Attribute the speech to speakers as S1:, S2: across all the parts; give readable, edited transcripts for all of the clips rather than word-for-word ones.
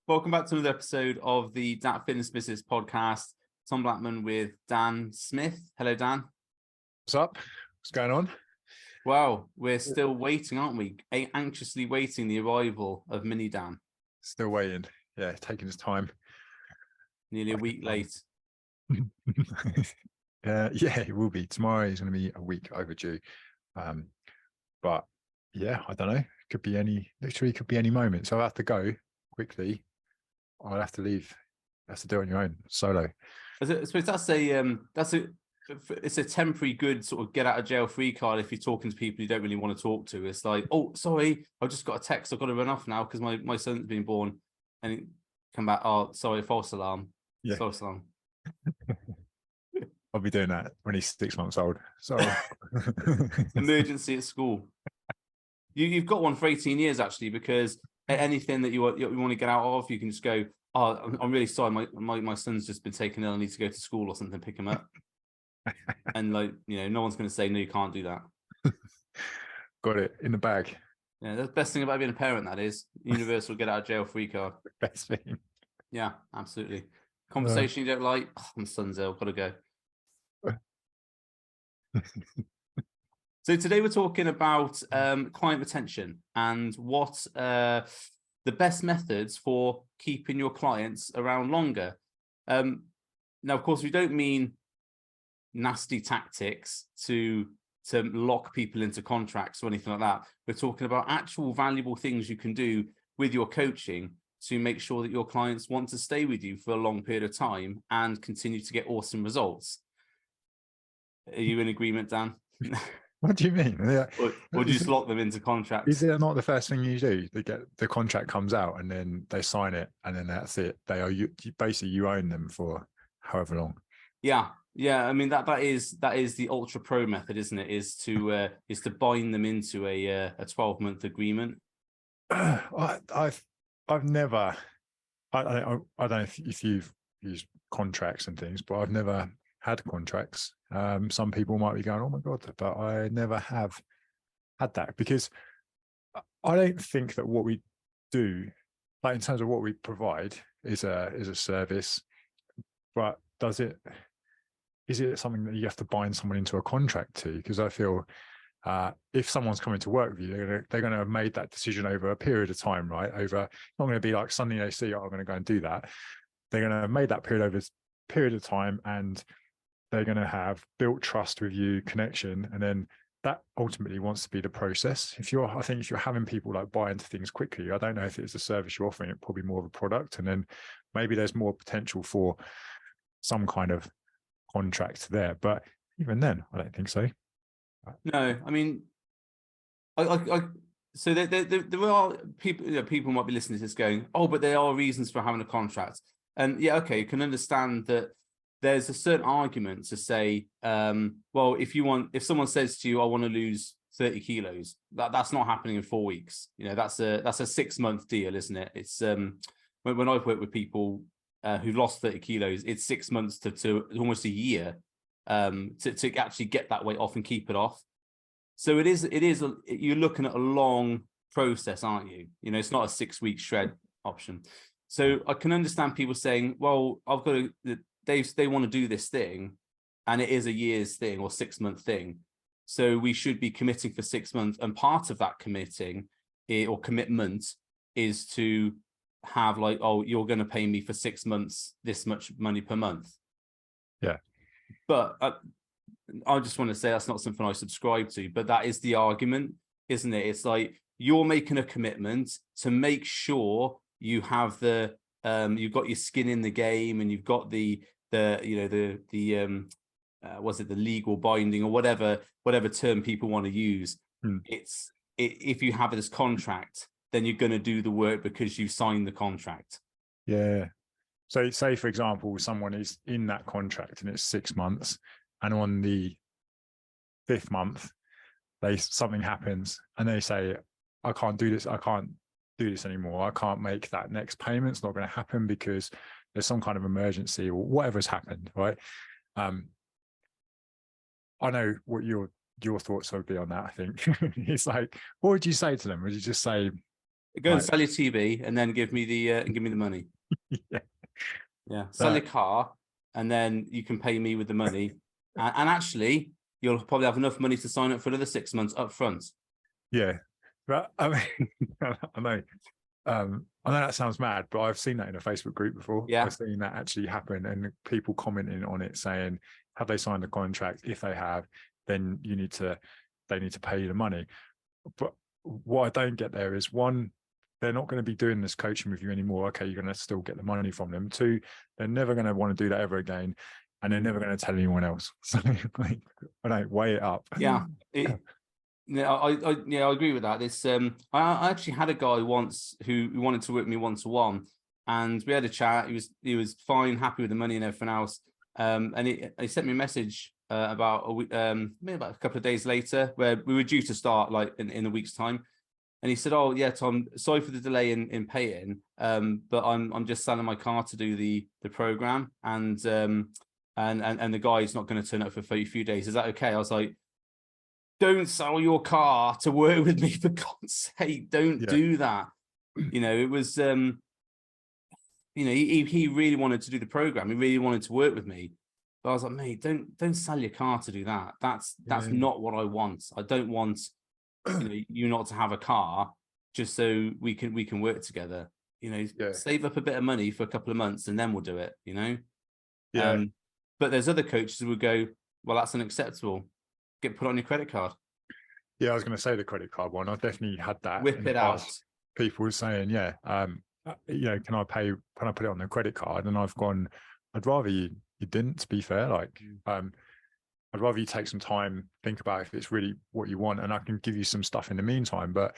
S1: Welcome back to another episode of the Dat Fitness Business Podcast. Tom Blackman with Dan Smith. Hello, Dan.
S2: What's up? What's going on?
S1: Well, we're still waiting, aren't we? Anxiously waiting the arrival of Mini Dan.
S2: Still waiting. Yeah, taking his time.
S1: Nearly a week late.
S2: Yeah, it will be. Tomorrow is going to be a week overdue. But yeah, I don't know. Could be any moment. So I have to go quickly. I'll have to leave. You have to do it on your own, solo.
S1: I suppose it's a temporary good sort of get out of jail free card if you're talking to people you don't really want to talk to. It's like, oh, sorry, I just got a text. I've got to run off now because my son's been born. And it come back, oh, sorry, false alarm.
S2: Yeah.
S1: False alarm.
S2: I'll be doing that when he's 6 months old. So
S1: emergency at school. You've got one for 18 years actually, because anything that you want to get out of, you can just go, oh, I'm really sorry, my son's just been taken ill, I need to go to school or something, pick him up. And no one's going to say no, you can't do that.
S2: Got it in the bag.
S1: Yeah, that's the best thing about being a parent, that is universal get out of jail free card.
S2: Best thing.
S1: Yeah, absolutely. Conversation you don't like, oh, my son's ill, gotta go. So today we're talking about client retention and what the best methods for keeping your clients around longer. Now, of course, we don't mean nasty tactics to lock people into contracts or anything like that. We're talking about actual valuable things you can do with your coaching to make sure that your clients want to stay with you for a long period of time and continue to get awesome results. Are you in agreement, Dan?
S2: What do you mean?
S1: Or do you just lock them into contracts?
S2: Is it not the first thing you do? They get the contract comes out and then they sign it and then that's it. They are basically you own them for however long. Yeah.
S1: I mean that is the ultra pro method, isn't it? Is to bind them into a 12-month agreement.
S2: I've never. I don't know if you've used contracts and things, but I've never had contracts. Some people might be going, oh my God, but I never have had that, because I don't think that what we do, like in terms of what we provide, is a service. But is it something that you have to bind someone into a contract to? Because I feel if someone's coming to work with you, they're going to have made that decision over a period of time, right? It's not going to be like suddenly they see, oh, I'm going to go and do that. They're going to have made that period of time, and they're going to have built trust with you, connection, and then that ultimately wants to be the process. I think if you're having people like buy into things quickly, I don't know if it's a service you're offering, it's probably more of a product, and then maybe there's more potential for some kind of contract there. But even then, I don't think so.
S1: No, I mean, so there are people. People might be listening to this going, oh, but there are reasons for having a contract, and yeah, okay, you can understand that. There's a certain argument to say, well, if someone says to you, I want to lose 30 kilos, that's not happening in 4 weeks. That's a 6-month deal, isn't it? It's when I've worked with people who've lost 30 kilos, it's 6 months to almost a year to actually get that weight off and keep it off. So you're looking at a long process, aren't you? It's not a 6-week shred option. So I can understand people saying, well, I've got to. They want to do this thing, and it is a year's thing or 6-month thing. So we should be committing for 6 months. And part of that commitment is to have like, oh, you're going to pay me for 6 months, this much money per month.
S2: Yeah.
S1: But I just want to say that's not something I subscribe to, but that is the argument, isn't it? It's like you're making a commitment to make sure you have you've got your skin in the game, and you've got the legal binding or whatever term people want to use. If you have this contract, then you're going to do the work because you signed the contract.
S2: Yeah. So say, for example, someone is in that contract and it's 6 months, and on the 5th month, something happens and they say, I can't do this. I can't do this anymore. I can't make that next payment. It's not going to happen because there's some kind of emergency or whatever's happened, right? I know what your thoughts would be on that. I think it's like, what would you say to them? Would you just say,
S1: Go and
S2: Like,
S1: sell your TV and then give me the money.
S2: yeah,
S1: Yeah, sell
S2: that,
S1: your car and then you can pay me with the money. And actually, you'll probably have enough money to sign up for another 6 months up front.
S2: yeah. But I mean, I know that sounds mad, but I've seen that in a Facebook group before.
S1: Yeah.
S2: I've seen that actually happen, and people commenting on it saying, have they signed a contract? If they have, then they need to pay you the money. But what I don't get there is, one, they're not going to be doing this coaching with you anymore. Okay, you're going to still get the money from them. Two, they're never going to want to do that ever again, and they're never going to tell anyone else. So, like, I don't weigh it up.
S1: Yeah. Yeah, I agree with that. This I actually had a guy once who wanted to work with me one-to-one, and we had a chat. He was fine, happy with the money and everything else. And he sent me a message about a week, maybe about a couple of days later, where we were due to start like in a week's time. And he said, "Oh yeah, Tom, sorry for the delay in paying, but I'm just selling my car to do the program, and the guy's not going to turn up for a few days. Is that okay?" I was like, don't sell your car to work with me, for God's sake. Don't do that. You know, it was, you know, he really wanted to do the program. He really wanted to work with me. But I was like, mate, don't sell your car to do that. That's not what I want. I don't want, you know, you not to have a car just so we can work together. You know, save up a bit of money for a couple of months and then we'll do it, you know?
S2: Yeah.
S1: But there's other coaches who would go, well, that's unacceptable. Get put on your credit card.
S2: Yeah, I was going to say the credit card one. I definitely had that.
S1: Whip it out.
S2: People were saying, you know, can I put it on the credit card? And I've gone, I'd rather you didn't, to be fair. Like, I'd rather you take some time, think about if it's really what you want, and I can give you some stuff in the meantime. But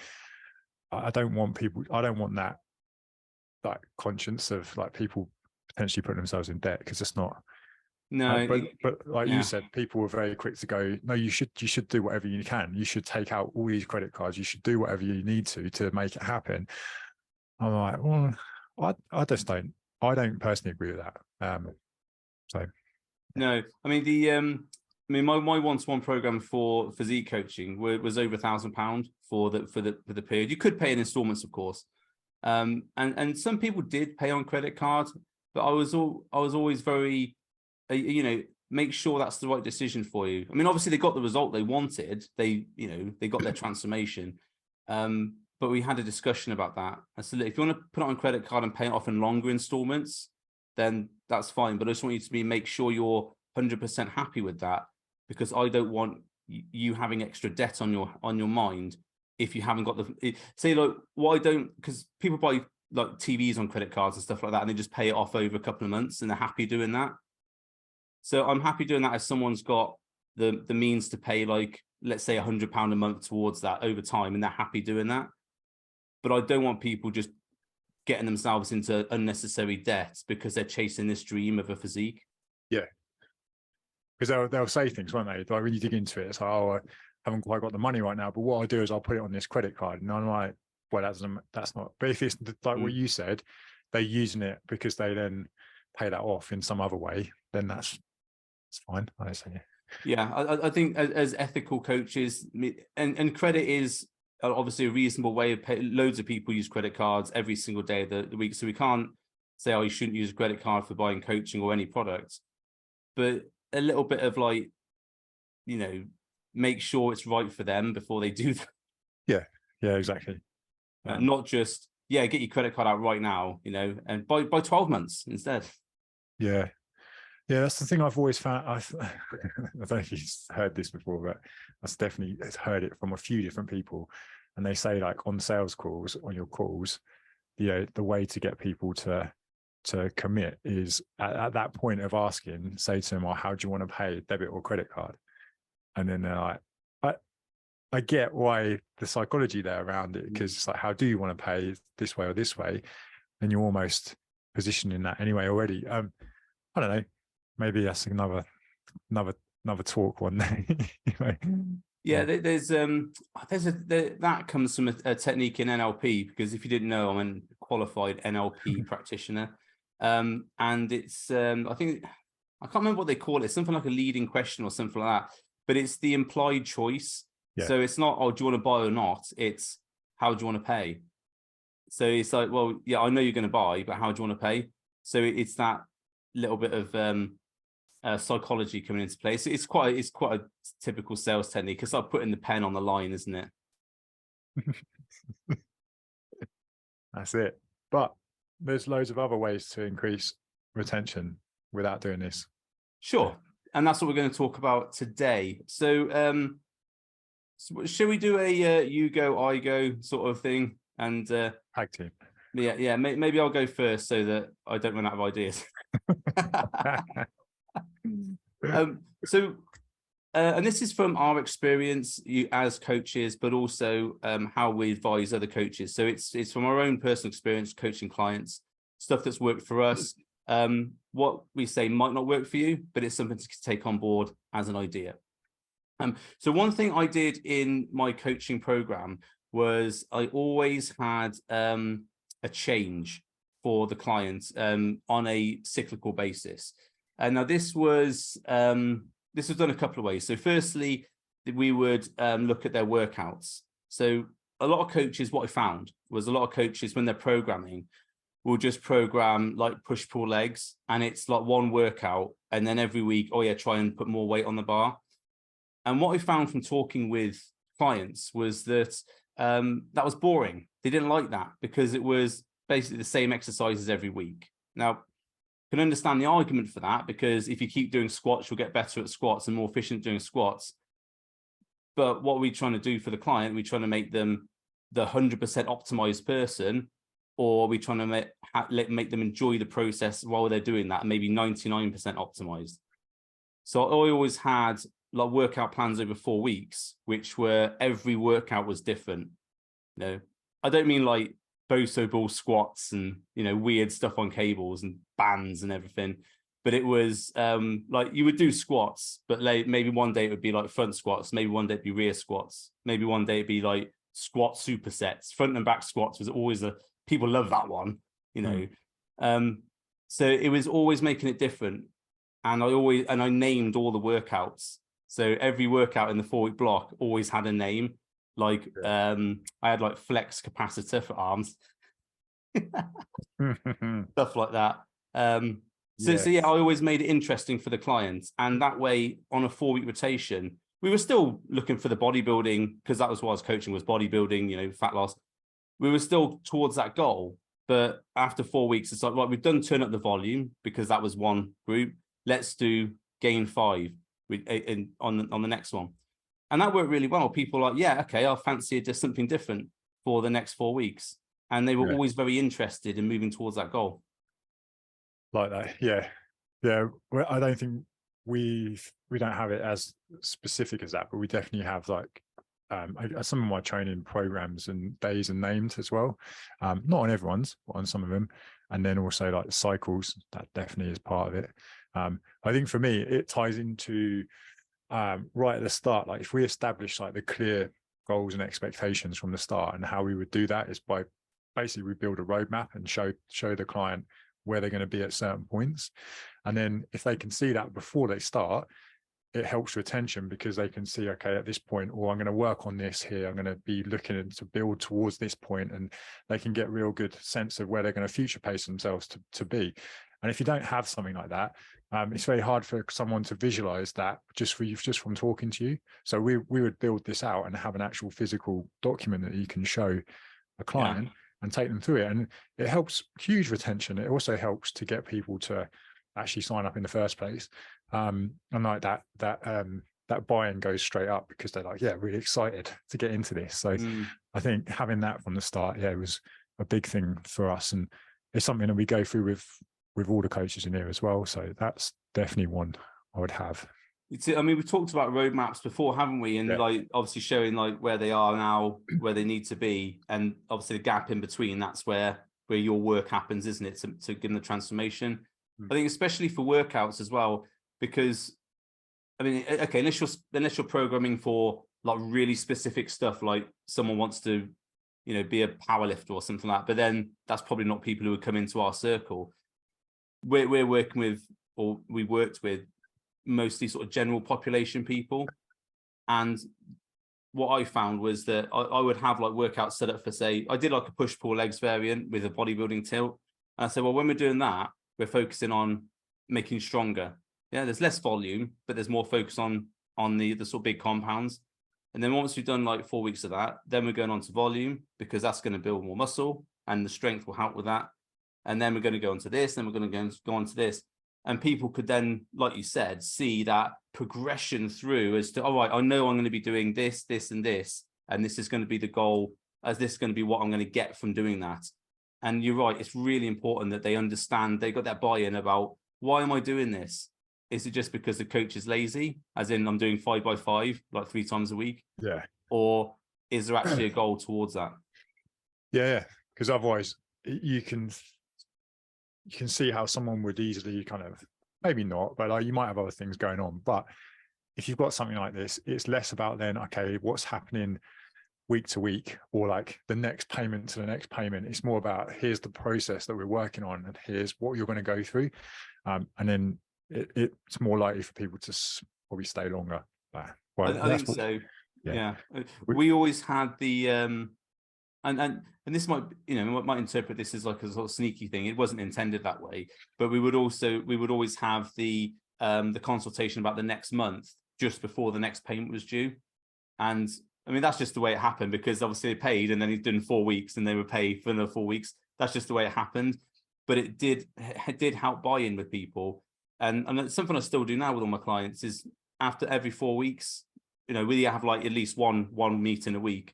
S2: I don't want that conscience of like people potentially putting themselves in debt, because it's not.
S1: No,
S2: but like you said, people were very quick to go, no, you should do whatever you can. You should take out all these credit cards. You should do whatever you need to make it happen. I'm like, well, I don't personally agree with that. So
S1: no, I mean my one-to-one program for physique coaching was over £1,000 for the period. You could pay in installments, of course, and some people did pay on credit cards, but I was always very, you know, make sure that's the right decision for you. I mean, obviously they got the result they wanted. They got their transformation. But we had a discussion about that. I said, if you want to put it on credit card and pay it off in longer installments, then that's fine. But I just want you to make sure you're 100% happy with that, because I don't want you having extra debt on your mind if you haven't got say, like, why don't, because people buy like TVs on credit cards and stuff like that, and they just pay it off over a couple of months and they're happy doing that. So I'm happy doing that if someone's got the means to pay, like, let's say £100 a month towards that over time, and they're happy doing that. But I don't want people just getting themselves into unnecessary debt because they're chasing this dream of a physique. Yeah.
S2: Because they'll say things, won't they? Like when you dig into it, it's like, oh, I haven't quite got the money right now, but what I do is I'll put it on this credit card. And I'm like, well, that's not. But if it's like what you said, they're using it because they then pay that off in some other way, then that's fine. I say.
S1: Yeah, I think as ethical coaches, and credit is obviously a reasonable way of paying. Loads of people use credit cards every single day of the week, so we can't say, oh, you shouldn't use a credit card for buying coaching or any product. But a little bit of, like, you know, make sure it's right for them before they do that.
S2: Yeah, exactly.
S1: Not just, get your credit card out right now, you know, and buy 12 months instead.
S2: Yeah, that's the thing I've always found. I don't know if you've heard this before, but I've definitely heard it from a few different people. And they say, like, on sales calls, on your calls, the way to get people to commit is at that point of asking, say to them, oh, how do you want to pay, debit or credit card? And then they're like, I get why the psychology there around it, because it's like, how do you want to pay, this way or this way? And you're almost positioning that anyway already. I don't know. Maybe that's another talk one day.
S1: Yeah, there's that comes from a technique in NLP, because if you didn't know, I'm a qualified NLP practitioner, and it's I think, I can't remember what they call it, something like a leading question or something like that, but it's the implied choice. So it's not, oh, do you want to buy or not? It's, how do you want to pay? So it's like, well, yeah, I know you're going to buy, but how do you want to pay? So it's that little bit of psychology coming into play. So it's quite a typical sales technique. It's like putting the pen on the line, isn't it?
S2: That's it. But there's loads of other ways to increase retention without doing this.
S1: Sure. And that's what we're going to talk about today. So, shall we do a you go, I go sort of thing? And
S2: Tag team.
S1: yeah, maybe I'll go first so that I don't run out of ideas. So, and this is from our experience as coaches, but also how we advise other coaches. So it's from our own personal experience coaching clients, stuff that's worked for us. What we say might not work for you, but it's something to take on board as an idea. So one thing I did in my coaching program was I always had a change for the clients on a cyclical basis. And now this was done a couple of ways. So firstly, we would look at their workouts. So a lot of coaches, what I found was a lot of coaches when they're programming will just program like push-pull legs, and it's like one workout, and then every week, oh yeah, try and put more weight on the bar. And what I found from talking with clients was that that was boring. They didn't like that because it was basically the same exercises every week. Now, I can understand the argument for that, because if you keep doing squats, you'll get better at squats and more efficient doing squats. But what are we trying to do for the client? We're trying to make them the 100% optimized person, or are we trying to make them enjoy the process while they're doing that, maybe 99% optimized? So I always had like workout plans over 4 weeks, which were every workout was different. You know, I don't mean like Boso ball squats and, you know, weird stuff on cables and bands and everything, but it was like you would do squats, but like maybe one day it would be like front squats, maybe one day it'd be rear squats, maybe one day it'd be like squat supersets. Front and back squats was always people love that one, you know. So it was always making it different, and I named all the workouts. So every workout in the 4 week block always had a name. Like I had like flex capacitor for arms, stuff like that. So yeah, I always made it interesting for the clients, and that way on a 4 week rotation, we were still looking for the bodybuilding, because that was what I was coaching, was bodybuilding, you know, fat loss. We were still towards that goal, but after 4 weeks, it's like, right, we've done turn up the volume because that was one group. Let's do gain 5 on the next one. And that worked really well. People were like, yeah, okay, I'll fancy just something different for the next 4 weeks. And they were always very interested in moving towards that goal.
S2: Like that, yeah. Well, I don't think we don't have it as specific as that, but we definitely have like some of my training programs and days are named as well. Not on everyone's, but on some of them. And then also like the cycles, that definitely is part of it. I think for me, it ties into right at the start. Like if we establish like the clear goals and expectations from the start, and how we would do that is by basically we build a roadmap and show the client where they're going to be at certain points. And then if they can see that before they start, it helps retention, because they can see, okay, at this point, or I'm going to work on this here, I'm going to be looking to build towards this point, and they can get real good sense of where they're going to future pace themselves to be. And if you don't have something like that, it's very hard for someone to visualize that just from talking to you. So we would build this out and have an actual physical document that you can show a client and take them through it. And it helps huge retention. It also helps to get people to actually sign up in the first place. And like that buy-in goes straight up, because they're like, yeah, really excited to get into this. So I think having that from the start, it was a big thing for us. And it's something that we go through with all the coaches in here as well. So that's definitely one I would have.
S1: I mean, we've talked about roadmaps before, haven't we? And like obviously showing like where they are now, where they need to be, and obviously the gap in between. That's where your work happens, isn't it? To give them the transformation. I think especially for workouts as well, because I mean, okay, unless you're programming for like really specific stuff, like someone wants to, you know, be a power lifter or something like that, but then that's probably not people who would come into our circle. We're working with, or we worked with, mostly sort of general population people, and what I found was that I would have like workouts set up for, say, I did like a push-pull legs variant with a bodybuilding tilt. And I said, well, when we're doing that, we're focusing on making stronger. Yeah, there's less volume, but there's more focus on the sort of big compounds. And then once we've done like 4 weeks of that, then we're going on to volume, because that's going to build more muscle and the strength will help with that. And then we're going to go on to this, then we're going to go on to this. And people could then, like you said, see that progression through as to, all right, I know I'm going to be doing this, this, and this, and this is going to be the goal, as this is going to be what I'm going to get from doing that. And you're right, it's really important that they understand, they got that buy-in about, why am I doing this? Is it just because the coach is lazy, as in I'm doing 5x5 like 3 times a week?
S2: Yeah.
S1: Or is there actually a goal towards that?
S2: Yeah, because otherwise you can see how someone would easily kind of, maybe not, but like you might have other things going on. But if you've got something like this, it's less about then, okay, what's happening week to week, or like the next payment to the next payment. It's more about, here's the process that we're working on, and here's what you're going to go through. And then it's more likely for people to probably stay longer.
S1: Well, I think so. Yeah. We always had the and this might, might interpret this as like a sort of sneaky thing. It wasn't intended that way, but we would always have the consultation about the next month just before the next payment was due. And I mean, that's just the way it happened, because obviously they paid and then he'd done 4 weeks and they would pay for another 4 weeks. That's just the way it happened. But it did help buy in with people. And it's something I still do now with all my clients is, after every 4 weeks, we have like at least one meeting a week.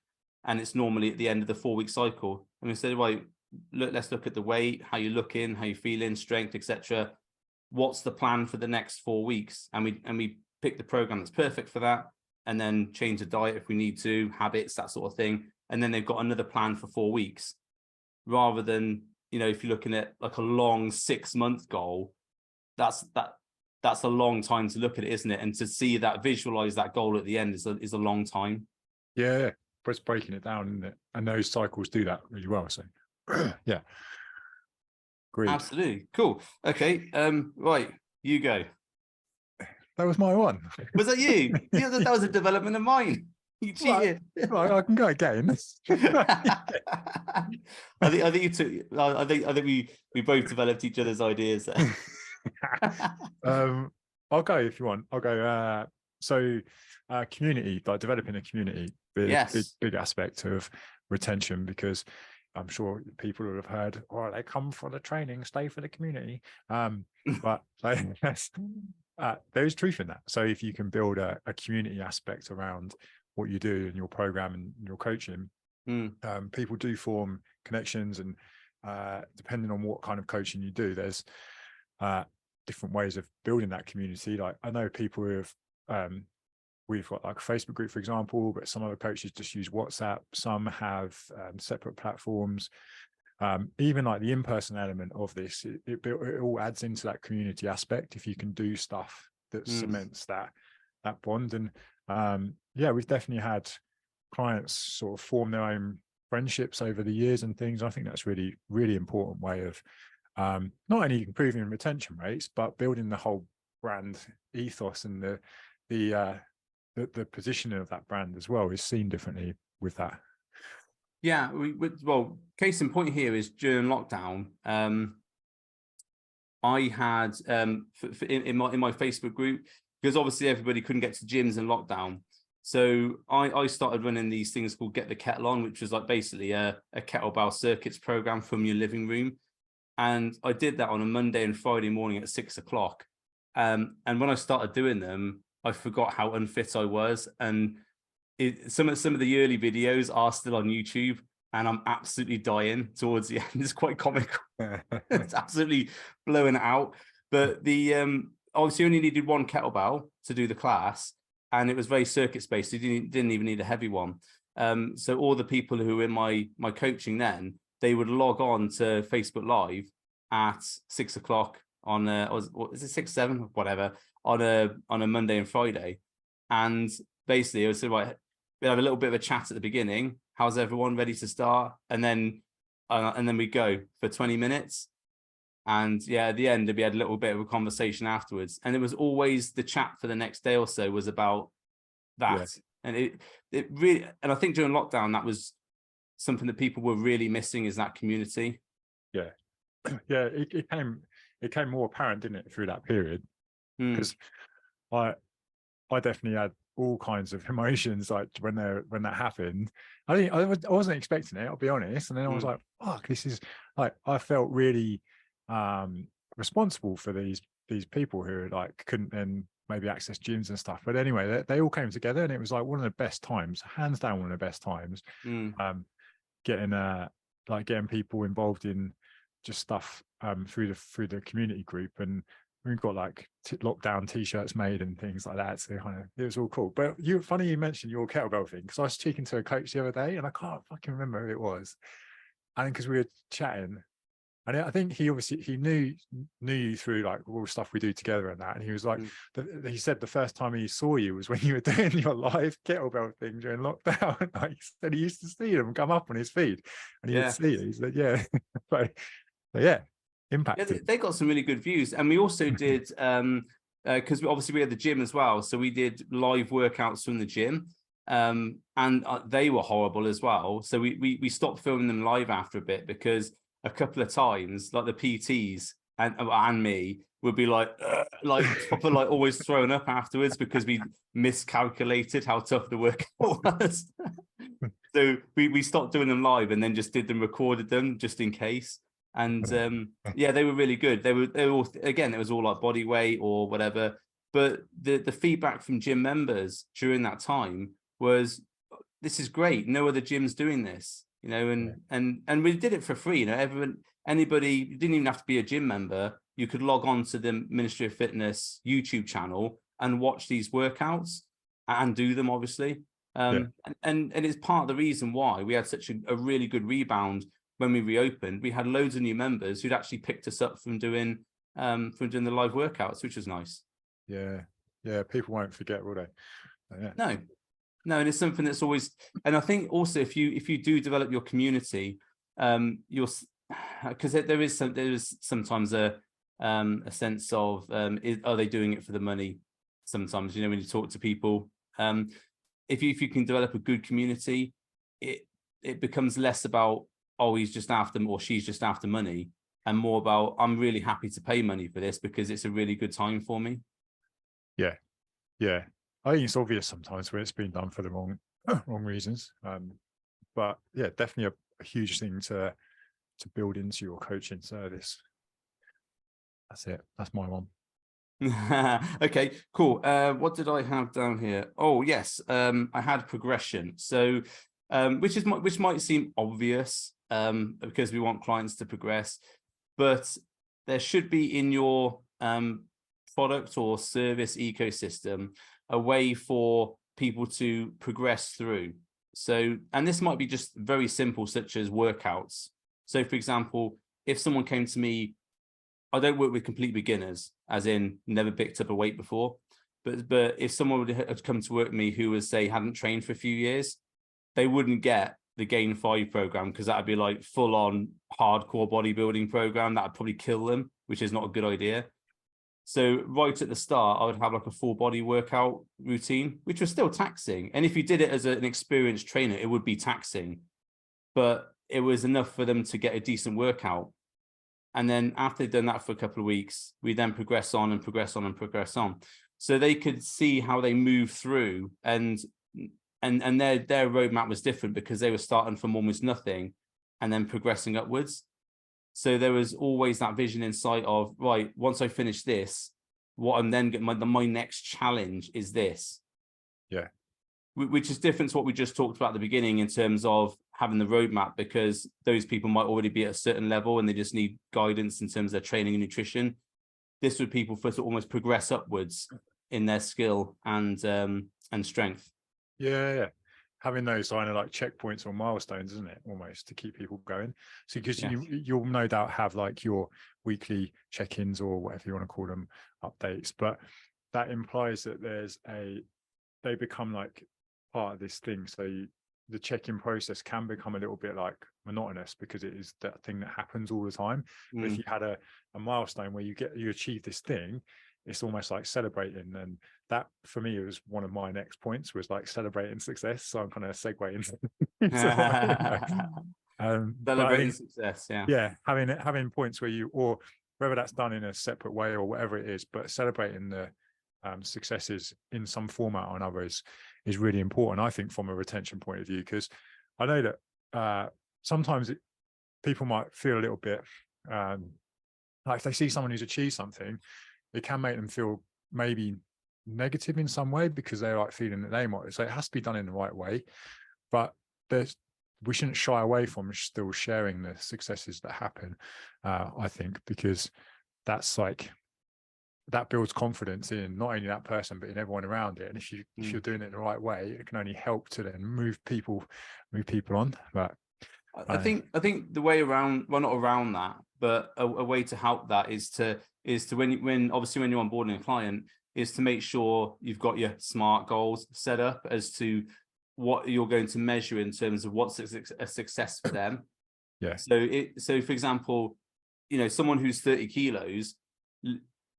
S1: And it's normally at the end of the 4-week cycle. And we say, right, let's look at the weight, how you're looking, how you're feeling, strength, etc. What's the plan for the next 4 weeks? And we pick the program that's perfect for that, and then change the diet if we need to, habits, that sort of thing. And then they've got another plan for 4 weeks, rather than, if you're looking at like a long 6-month goal, that's a long time to look at it, isn't it? And to see that, visualize that goal at the end is a long time.
S2: Yeah. But it's breaking it down, isn't it? And those cycles do that really well. So yeah. Great.
S1: Absolutely. Cool. Okay. Right. You go.
S2: That was my one.
S1: Was that you? Yeah, that was a development of mine. You cheated.
S2: Right, I can go again.
S1: I think you took. I think we both developed each other's ideas there.
S2: I'll go if you want. I'll go. Community, like developing a community, big aspect of retention, because I'm sure people would have heard, oh, they come for the training, stay for the community. But there is truth in that. So if you can build a community aspect around what you do in your program and your coaching, people do form connections. And depending on what kind of coaching you do, there's different ways of building that community. Like I know people who have we've got like a Facebook group, for example, but some other coaches just use WhatsApp. Some have separate platforms. Even like the in-person element of this, it all adds into that community aspect if you can do stuff that cements that bond. And we've definitely had clients sort of form their own friendships over the years and things. I think that's really, really important way of not only improving retention rates, but building the whole brand ethos, and the positioning of that brand as well is seen differently with that.
S1: Yeah, well, case in point here is during lockdown, I had in my Facebook group, because obviously everybody couldn't get to gyms in lockdown, so I started running these things called Get the Kettle On, which was like basically a kettlebell circuits program from your living room. And I did that on a Monday and Friday morning at 6 o'clock. And when I started doing them, I forgot how unfit I was. And some of the early videos are still on YouTube, and I'm absolutely dying towards the end. It's quite comical. It's absolutely blowing it out. But obviously only needed one kettlebell to do the class, and it was very circuit based. You didn't even need a heavy one. So all the people who were in my coaching then, they would log on to Facebook Live at 6 o'clock on is it 6, 7, whatever, on a Monday and Friday. And basically it was sort of like, we have a little bit of a chat at the beginning. How's everyone, ready to start? And then we go for 20 minutes. And yeah, at the end, we had a little bit of a conversation afterwards. And it was always the chat for the next day or so was about that. Yeah. And it really, and I think during lockdown, that was something that people were really missing, is that community.
S2: Yeah. Yeah, it came more apparent, didn't it, through that period? Because I definitely had all kinds of emotions like when that happened. I wasn't expecting it, I'll be honest. And then I was like, fuck, this is like, I felt really responsible for these people who like couldn't then maybe access gyms and stuff. But anyway, they all came together, and it was like one of the best times, hands down one of the best times. Getting people involved in just stuff through the community group, and we've got like lockdown t-shirts made and things like that. So it was all cool. But funny you mentioned your kettlebell thing, because I was speaking to a coach the other day, and I can't fucking remember who it was. And because we were chatting, and I think he knew you through like all the stuff we do together and that. And he was like, he said the first time he saw you was when you were doing your live kettlebell thing during lockdown. Like he said, he used to see them come up on his feed, and he would see it. He said, yeah, but yeah, impacted.
S1: Yeah, they got some really good views. And we also did because obviously we had the gym as well, so we did live workouts from the gym, and they were horrible as well. So we stopped filming them live after a bit, because a couple of times, like the PTs and me would be like proper, like always throwing up afterwards, because we miscalculated how tough the workout was. So we stopped doing them live and then just recorded them just in case. And yeah, they were really good. They were all, again, it was all like body weight or whatever. But the feedback from gym members during that time was, this is great. No other gym's doing this, you know, and we did it for free. You know, anybody, you didn't even have to be a gym member. You could log on to the Ministry of Fitness YouTube channel and watch these workouts and do them, obviously. And it's part of the reason why we had such a really good rebound when we reopened. We had loads of new members who'd actually picked us up from doing the live workouts, which was nice.
S2: Yeah, people won't forget, will they?
S1: No, and it's something that's always. And I think also if you do develop your community, you'll, because there is sometimes a sense of are they doing it for the money? Sometimes, you know, when you talk to people, if you can develop a good community, it becomes less about, oh, he's just after, or she's just after money, and more about, I'm really happy to pay money for this because it's a really good time for me. Yeah.
S2: I think it's obvious sometimes when it's been done for the wrong reasons. But yeah, definitely a huge thing to build into your coaching service. That's it. That's my one.
S1: Okay, cool. What did I have down here? Oh, yes. I had progression. So, which might seem obvious, because we want clients to progress, but there should be in your product or service ecosystem a way for people to progress through. So, and this might be just very simple, such as workouts. So, for example, if someone came to me, I don't work with complete beginners, as in never picked up a weight before, but if someone would have come to work with me who was, say, hadn't trained for a few years, they wouldn't get the Gain 5 program, because that'd be like full on hardcore bodybuilding program that would probably kill them, which is not a good idea. So right at the start, I would have like a full body workout routine, which was still taxing. And if you did it as an experienced trainer, it would be taxing, but it was enough for them to get a decent workout. And then after they've done that for a couple of weeks, we then progress on and progress on and progress on. So they could see how they move through, and their roadmap was different, because they were starting from almost nothing and then progressing upwards. So there was always that vision in sight of, right, once I finish this, what I'm then getting, my next challenge is this.
S2: Yeah.
S1: Which is different to what we just talked about at the beginning in terms of having the roadmap, because those people might already be at a certain level and they just need guidance in terms of their training and nutrition. This would people first almost progress upwards in their skill and strength.
S2: Yeah. Having those kind of like checkpoints or milestones, isn't it, almost, to keep people going? So because you'll no doubt have like your weekly check-ins or whatever you want to call them, updates, but that implies that they become like part of this thing. So the check-in process can become a little bit like monotonous, because it is that thing that happens all the time. But if you had a milestone where you achieve this thing, it's almost like celebrating. And that for me was one of my next points, was like celebrating success. So I'm kind of segueing but I
S1: Celebrating
S2: think,
S1: success, yeah.
S2: yeah, having points where you, or whether that's done in a separate way or whatever it is, but celebrating the successes in some format or another is really important, I think, from a retention point of view, because I know that sometimes people might feel a little bit like if they see someone who's achieved something, it can make them feel maybe negative in some way, because they're like feeling that they might. So it has to be done in the right way, but we shouldn't shy away from still sharing the successes that happen, I think, because that's like, that builds confidence in not only that person but in everyone around it. And if you're doing it the right way, it can only help to then move people on. But
S1: I think the way around, well, not around that, but a way to help that is to when obviously when you're onboarding a client, is to make sure you've got your SMART goals set up as to what you're going to measure in terms of what's a success for them.
S2: Yeah.
S1: So for example, someone who's 30 kilos,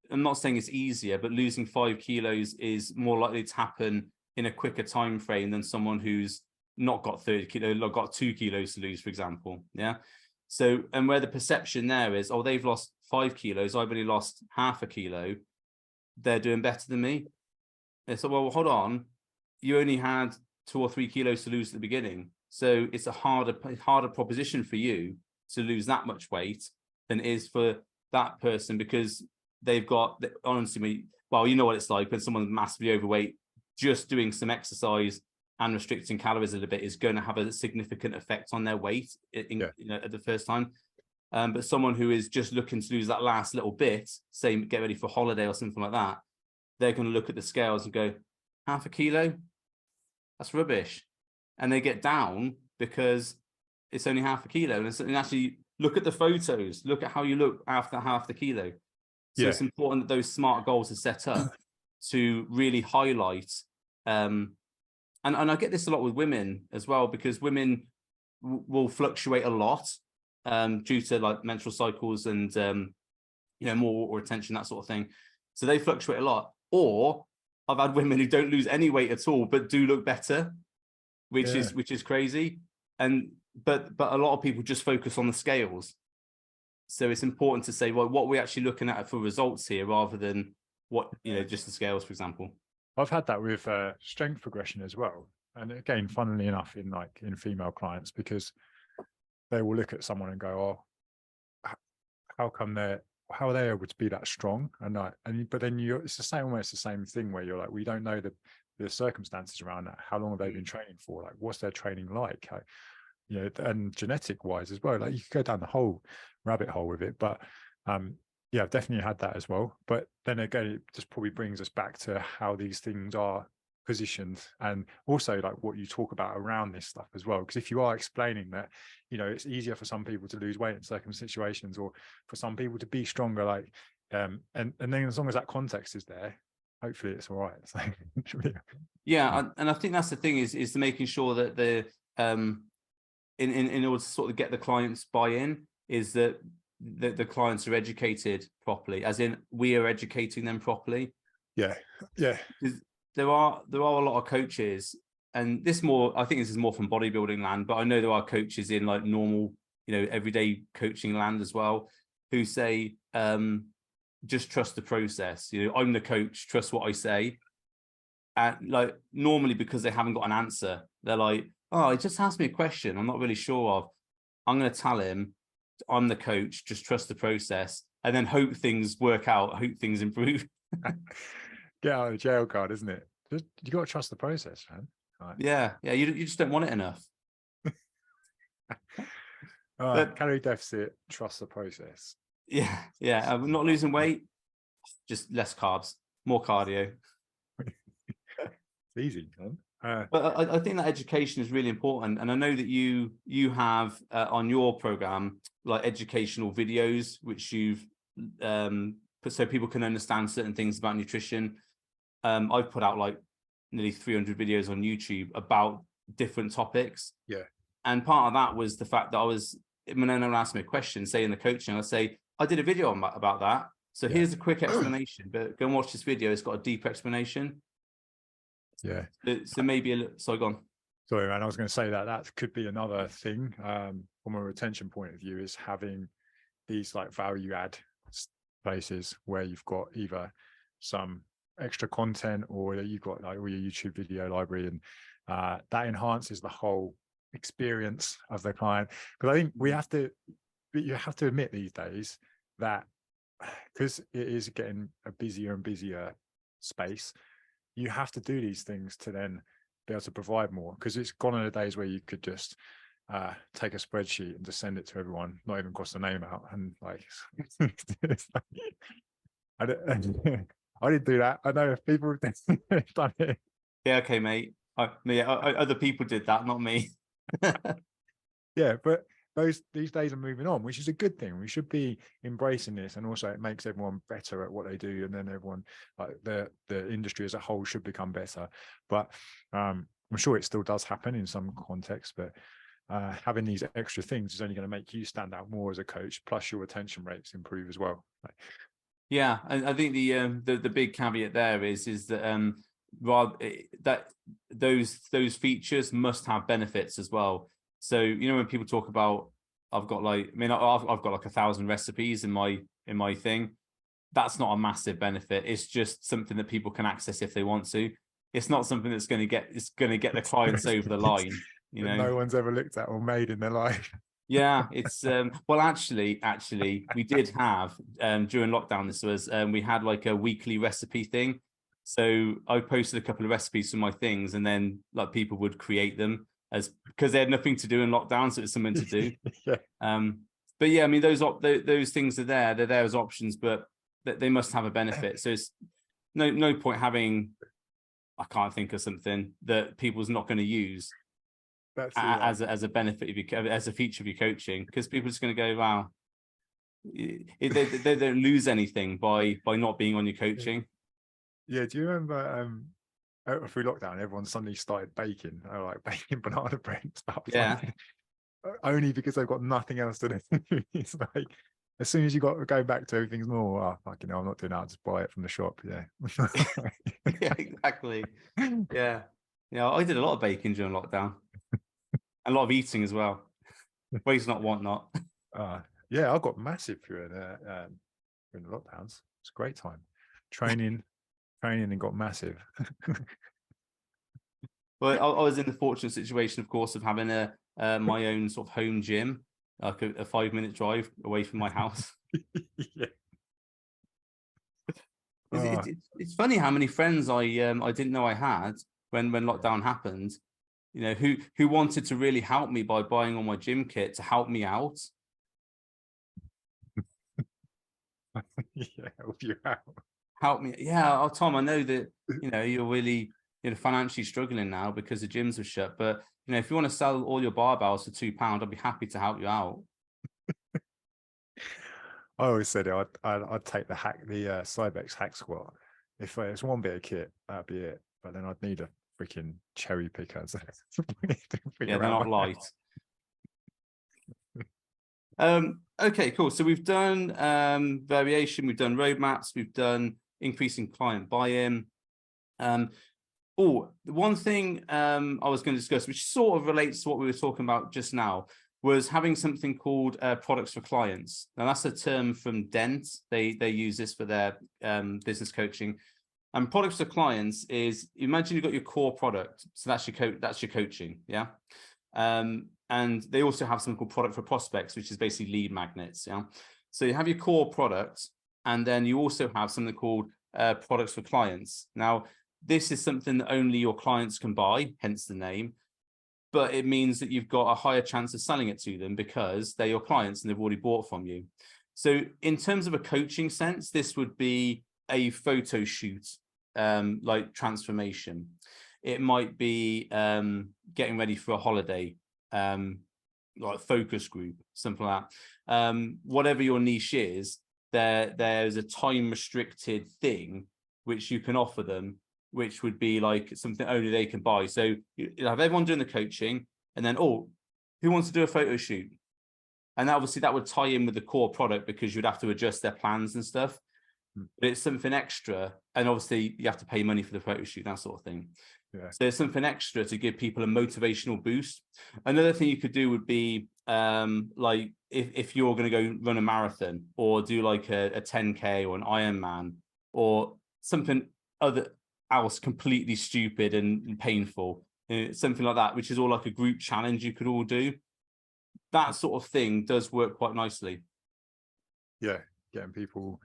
S1: I'm not saying it's easier, but losing 5 kilos is more likely to happen in a quicker time frame than someone who's not got 30 kilos, got 2 kilos to lose, for example. Yeah. So, and where the perception there is, oh, they've lost 5 kilos, I've only lost half a kilo, they're doing better than me. And so, well, hold on, you only had 2 or 3 kilos to lose at the beginning. So it's a harder proposition for you to lose that much weight than it is for that person, because they've got, honestly, well, you know what it's like when someone's massively overweight, just doing some exercise and restricting calories a little bit is going to have a significant effect on their weight at the first time. But someone who is just looking to lose that last little bit, say get ready for holiday or something like that, they're going to look at the scales and go, half a kilo? That's rubbish. And they get down because it's only half a kilo. And actually look at the photos, look at how you look after half the kilo. So it's important that those SMART goals are set up to really highlight, and I get this a lot with women as well, because women will fluctuate a lot due to like menstrual cycles and more water retention, that sort of thing. So they fluctuate a lot. Or I've had women who don't lose any weight at all but do look better, which is crazy. But a lot of people just focus on the scales. So it's important to say, well, what we're actually looking at for results here, rather than what, just the scales, for example.
S2: I've had that with strength progression as well. And again, funnily enough, in female clients, because they will look at someone and go, oh, how are they able to be that strong? But then it's almost the same thing where you're like, we don't know the circumstances around that. How long have they been training for? Like, what's their training like? And genetic wise as well, like you could go down the whole rabbit hole with it. But yeah, I've definitely had that as well. But then again, it just probably brings us back to how these things are positioned, and also like what you talk about around this stuff as well. Because if you are explaining that, it's easier for some people to lose weight in certain situations, or for some people to be stronger, like and then as long as that context is there, hopefully it's all right.
S1: Yeah, and I think that's the thing is to making sure that the in order to sort of get the clients buy-in, is that the clients are educated properly, as in we are educating them properly.
S2: Yeah.
S1: Because there are a lot of coaches, and I think this is more from bodybuilding land, but I know there are coaches in like normal, everyday coaching land as well, who say, just trust the process. I'm the coach, trust what I say. And like normally, because they haven't got an answer, they're like, oh, he just asked me a question I'm not really sure of. I'm going to tell him I'm the coach, just trust the process, and then hope things work out, hope things improve.
S2: Get out of the jail card, isn't it? You got to trust the process, man.
S1: Right. Yeah. You just don't want it enough.
S2: All right, calorie deficit, trust the process.
S1: Yeah. I'm not losing weight, just less carbs, more cardio.
S2: It's easy, man.
S1: But I think that education is really important, and I know that you have on your program like educational videos which you've put so people can understand certain things about nutrition. I've put out like nearly 300 videos on YouTube about different topics.
S2: Yeah,
S1: and part of that was the fact that when anyone asked me a question, say in the coaching, I say I did a video about that. So here's a quick explanation, but go and watch this video. It's got a deep explanation.
S2: Yeah.
S1: So maybe sorry, go on.
S2: Sorry, man. I was going to say that could be another thing from a retention point of view, is having these like value add places where you've got either some extra content or you've got like all your YouTube video library, and that enhances the whole experience of the client. Because I think you have to admit these days that because it is getting a busier and busier space, you have to do these things to then be able to provide more, because it's gone in the days where you could just take a spreadsheet and just send it to everyone, not even cross the name out, and like, I didn't do that. I know if people have done it.
S1: Yeah, okay, mate. Other people did that, not me.
S2: Yeah, but these days are moving on, which is a good thing. We should be embracing this, and also it makes everyone better at what they do, and then everyone, like the industry as a whole, should become better. But I'm sure it still does happen in some contexts, but having these extra things is only going to make you stand out more as a coach, plus your retention rates improve as well.
S1: Yeah, and I think the big caveat there is that that those features must have benefits as well. So when people talk about, I've got like 1,000 recipes in my thing, that's not a massive benefit. It's just something that people can access if they want to. It's not something that's going to get the clients over the line.
S2: No one's ever looked at or made in their life.
S1: Yeah, it's well, actually, we did have during lockdown. This was we had like a weekly recipe thing. So I posted a couple of recipes for my things, and then like people would create them because they had nothing to do in lockdown, so it's something to do.
S2: Yeah.
S1: But yeah, I mean those things are there. They're there as options, but they must have a benefit. So it's no point having. I can't think of something that people's not going to use as a benefit of your, as a feature of your coaching, because people are just going to go, wow, they don't lose anything by not being on your coaching.
S2: Yeah, do you remember through lockdown everyone suddenly started baking, like baking banana bread and stuff?
S1: Yeah.
S2: Only because they've got nothing else to do. It's like, as soon as you got to go back to everything's normal, I'm not doing that, I'll just buy it from the shop. Yeah.
S1: Yeah, exactly. Yeah, I did a lot of baking during lockdown. A lot of eating as well. Waste not, want not.
S2: Yeah, I got massive during the lockdowns. It's a great time. Training and got massive.
S1: Well, I was in the fortunate situation, of course, of having my own sort of home gym, like a 5-minute drive away from my house.
S2: Yeah.
S1: It's funny how many friends I didn't know I had when lockdown happened. Who wanted to really help me by buying all my gym kit to help me out.
S2: Yeah, help you out.
S1: Help me. Yeah. Oh, Tom, I know that, you're really, financially struggling now because the gyms are shut. But, if you want to sell all your barbells for £2, I'd be happy to help you out.
S2: I always said I'd take the Cybex hack squat. If it's one bit of kit, that'd be it. But then I'd need a freaking cherry picker.
S1: Yeah, they're not light. Okay, cool. So we've done variation, we've done roadmaps, we've done increasing client buy-in. The one thing I was going to discuss, which sort of relates to what we were talking about just now, was having something called products for clients. Now that's a term from Dent. They use this for their business coaching. And products for clients is, imagine you've got your core product, so that's your coaching, yeah. And they also have something called product for prospects, which is basically lead magnets, yeah. So you have your core product, and then you also have something called products for clients. Now, this is something that only your clients can buy, hence the name. But it means that you've got a higher chance of selling it to them because they're your clients and they've already bought from you. So in terms of a coaching sense, this would be a photo shoot, like transformation. It might be getting ready for a holiday, like focus group, something like that. Whatever your niche is, there's a time restricted thing which you can offer them, which would be like something only they can buy. So you'll have everyone doing the coaching, and then, who wants to do a photo shoot? And obviously that would tie in with the core product because you'd have to adjust their plans and stuff. but it's something extra. And obviously you have to pay money for the photo shoot, that sort of thing.
S2: Yeah.
S1: So there's something extra to give people a motivational boost. Another thing you could do would be like if you're going to go run a marathon or do like a 10K or an Ironman or something else completely stupid and painful, something like that, which is all like a group challenge you could all do. That sort of thing does work quite nicely.
S2: Yeah, getting people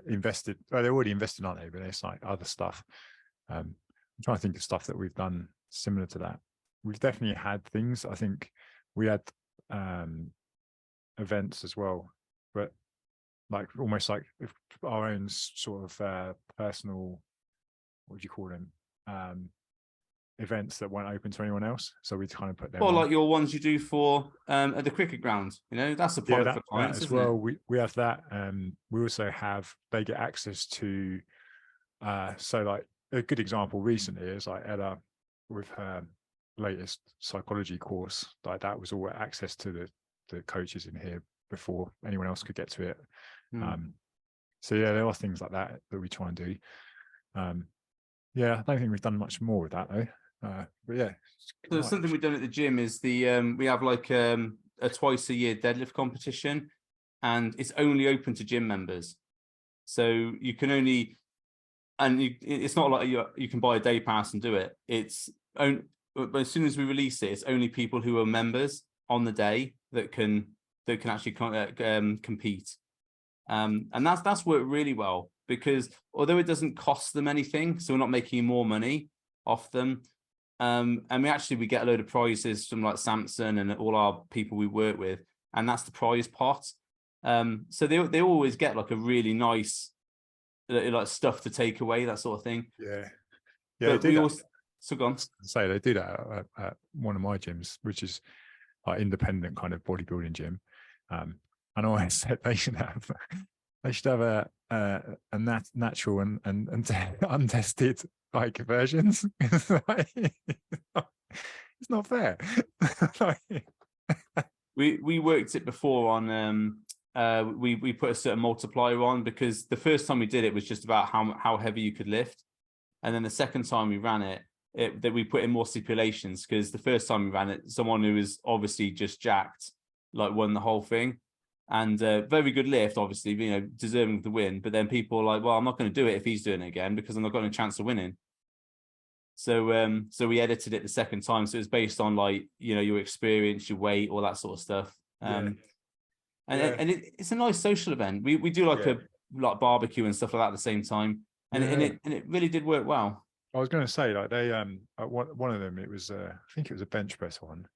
S2: invested. Well, they're already invested, aren't they? But it's like other stuff. I'm trying to think of stuff that we've done similar to that. We've definitely had things. I think we had events as well, but like almost like our own sort of personal, what would you call them? Events that weren't open to anyone else. So we kind of put them
S1: Or
S2: on.
S1: like your ones you do for at the cricket ground, that's a product for clients
S2: as
S1: isn't
S2: well.
S1: it?
S2: We have that. We also have, they get access to so like a good example recently is like Ella with her latest psychology course, like that was all access to the coaches in here before anyone else could get to it. So yeah, there are things like that we try and do. Yeah, I don't think we've done much more with that though. But yeah.
S1: So something we've done at the gym is we have like a twice a year deadlift competition, and it's only open to gym members. So you can only, and it's not like you can buy a day pass and do it. But as soon as we release it, it's only people who are members on the day that can actually compete. And that's worked really well, because although it doesn't cost them anything, so we're not making more money off them. And we get a load of prizes from like Samson and all our people we work with, and that's the prize pot. So they always get like a really nice like stuff to take away, that sort of thing.
S2: Yeah,
S1: but we also gone.
S2: Say they do that at one of my gyms, which is like independent kind of bodybuilding gym. And I always said they should have a natural and untested like versions. It's not fair.
S1: We worked it before on we put a certain multiplier on, because the first time we did it was just about how heavy you could lift, and then the second time we ran it that we put in more stipulations, because the first time we ran it, someone who was obviously just jacked like won the whole thing, and very good lift, obviously, deserving of the win. But then people were like, well, I'm not going to do it if he's doing it again, because I'm not got a chance of winning. So we edited it the second time, so it was based on like your experience, your weight, all that sort of stuff. And it's a nice social event. We do like a barbecue and stuff like that at the same time, and it really did work well.
S2: I was going to say, like they one of them, it was I think it was a bench press one,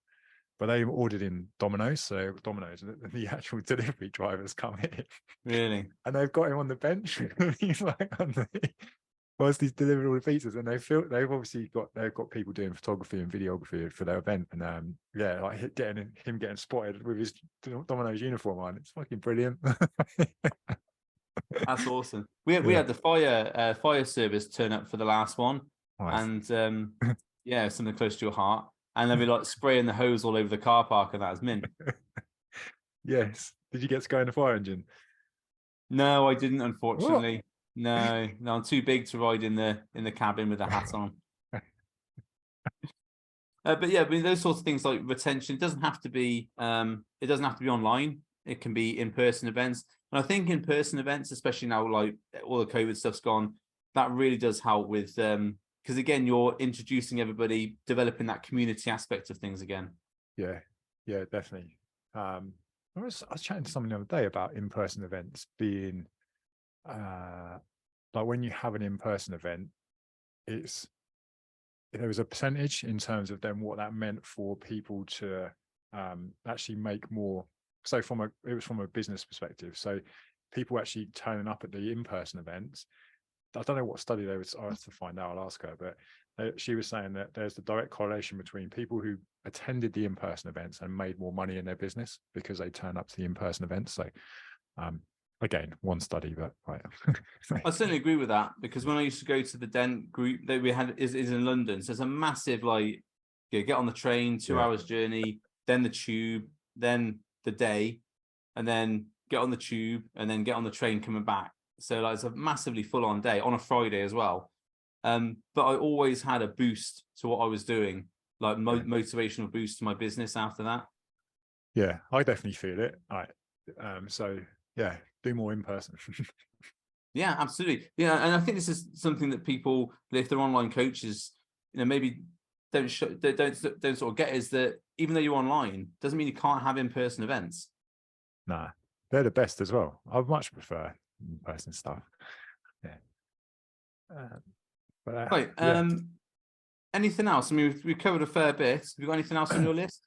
S2: but they ordered in Domino's. So Domino's, and the actual delivery drivers come in.
S1: Really?
S2: And they've got him on the bench. He's like whilst he's delivering all the pizzas, and they've got people doing photography and videography for their event, and like getting spotted with his Domino's uniform on. It's fucking brilliant.
S1: That's awesome. We had the fire service turn up for the last one. Nice. And something close to your heart. And then we like spraying the hose all over the car park, and that was mint.
S2: Yes. Did you get to go in the fire engine?
S1: No, I didn't, unfortunately. What? No, I'm too big to ride in the cabin with a hat on. But yeah, I mean, those sorts of things like retention, it doesn't have to be online. It can be in-person events. And I think in-person events, especially now, like all the COVID stuff's gone, that really does help with, because again, you're introducing everybody, developing that community aspect of things again.
S2: Yeah, definitely. I was chatting to someone the other day about in-person events being, like when you have an in-person event, there was a percentage in terms of then what that meant for people to actually make more. So it was from a business perspective. So people actually turning up at the in-person events. I don't know what study they would. I have to find out. I'll ask her. But she was saying that there's the direct correlation between people who attended the in-person events and made more money in their business because they turn up to the in-person events. So again, one study, but right.
S1: I certainly agree with that, because when I used to go to the Dent group that we had is in London, so it's a massive get on the train, 2 hours journey, then the tube, then the day, and then get on the tube, and then get on the train coming back. So like it's a massively full-on day on a Friday as well. But I always had a boost to what I was doing, like motivational boost to my business after that.
S2: Yeah, I definitely feel it. So yeah, do more in person.
S1: Yeah, absolutely. Yeah, and I think this is something that people, if they're online coaches, maybe don't sort of get, is that even though you're online, doesn't mean you can't have in-person events.
S2: Nah, they're the best as well. I much prefer in-person stuff. Yeah.
S1: Right. Anything else? I mean, we've covered a fair bit. Have you got anything else on your list?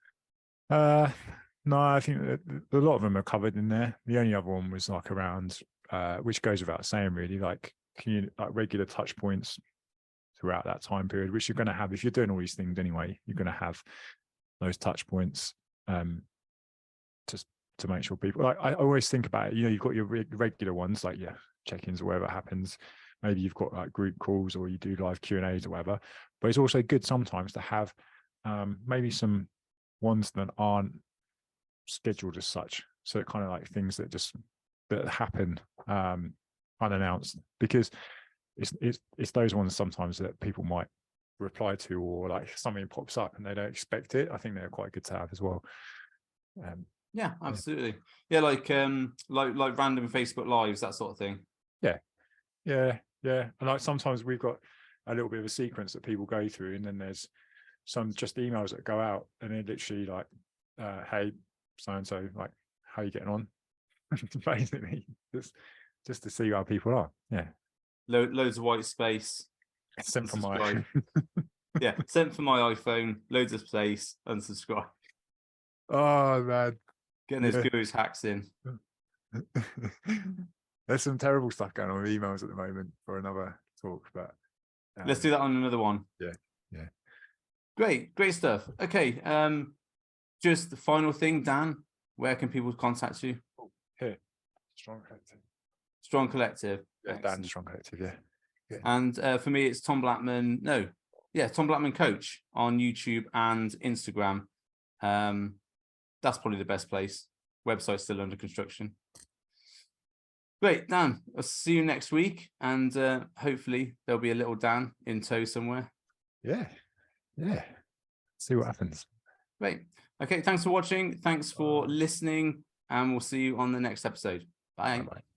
S2: No, I think that a lot of them are covered in there. The only other one was like around, which goes without saying, really, like regular touch points throughout that time period, which you're going to have if you're doing all these things anyway. You're going to have those touch points, just to make sure people. Like, I always think about it. You've got your regular ones, like check-ins or whatever happens. Maybe you've got like group calls or you do live Q&As or whatever. But it's also good sometimes to have maybe some ones that aren't scheduled as such, so kind of like things that happen unannounced, because it's those ones sometimes that people might reply to, or like something pops up and they don't expect it. I think they're quite good to have as well.
S1: Yeah, absolutely. Yeah, like random Facebook lives, that sort of thing.
S2: Yeah, and like sometimes we've got a little bit of a sequence that people go through, and then there's some just emails that go out, and they're literally like, hey, so and so, like, how are you getting on? Basically, just to see how people are. Yeah,
S1: Loads of white space.
S2: Sent from my
S1: sent from my iPhone. Loads of space. Unsubscribe.
S2: Oh man,
S1: getting those gurus hacks in.
S2: There's some terrible stuff going on with emails at the moment for another talk, but
S1: let's do that on another one.
S2: Yeah.
S1: Great stuff. Okay, just the final thing, Dan, where can people contact you?
S2: Here, Strong Collective.
S1: Strong Collective.
S2: Yeah, Dan, Strong Collective. Yeah.
S1: And for me, it's Tom Blackman. Tom Blackman Coach on YouTube and Instagram. That's probably the best place. Website's still under construction. Great, Dan. I'll see you next week, and hopefully there'll be a little Dan in tow somewhere.
S2: Yeah. See what happens.
S1: Great. Okay, thanks for watching. Thanks for listening, and we'll see you on the next episode. Bye.
S2: Bye-bye.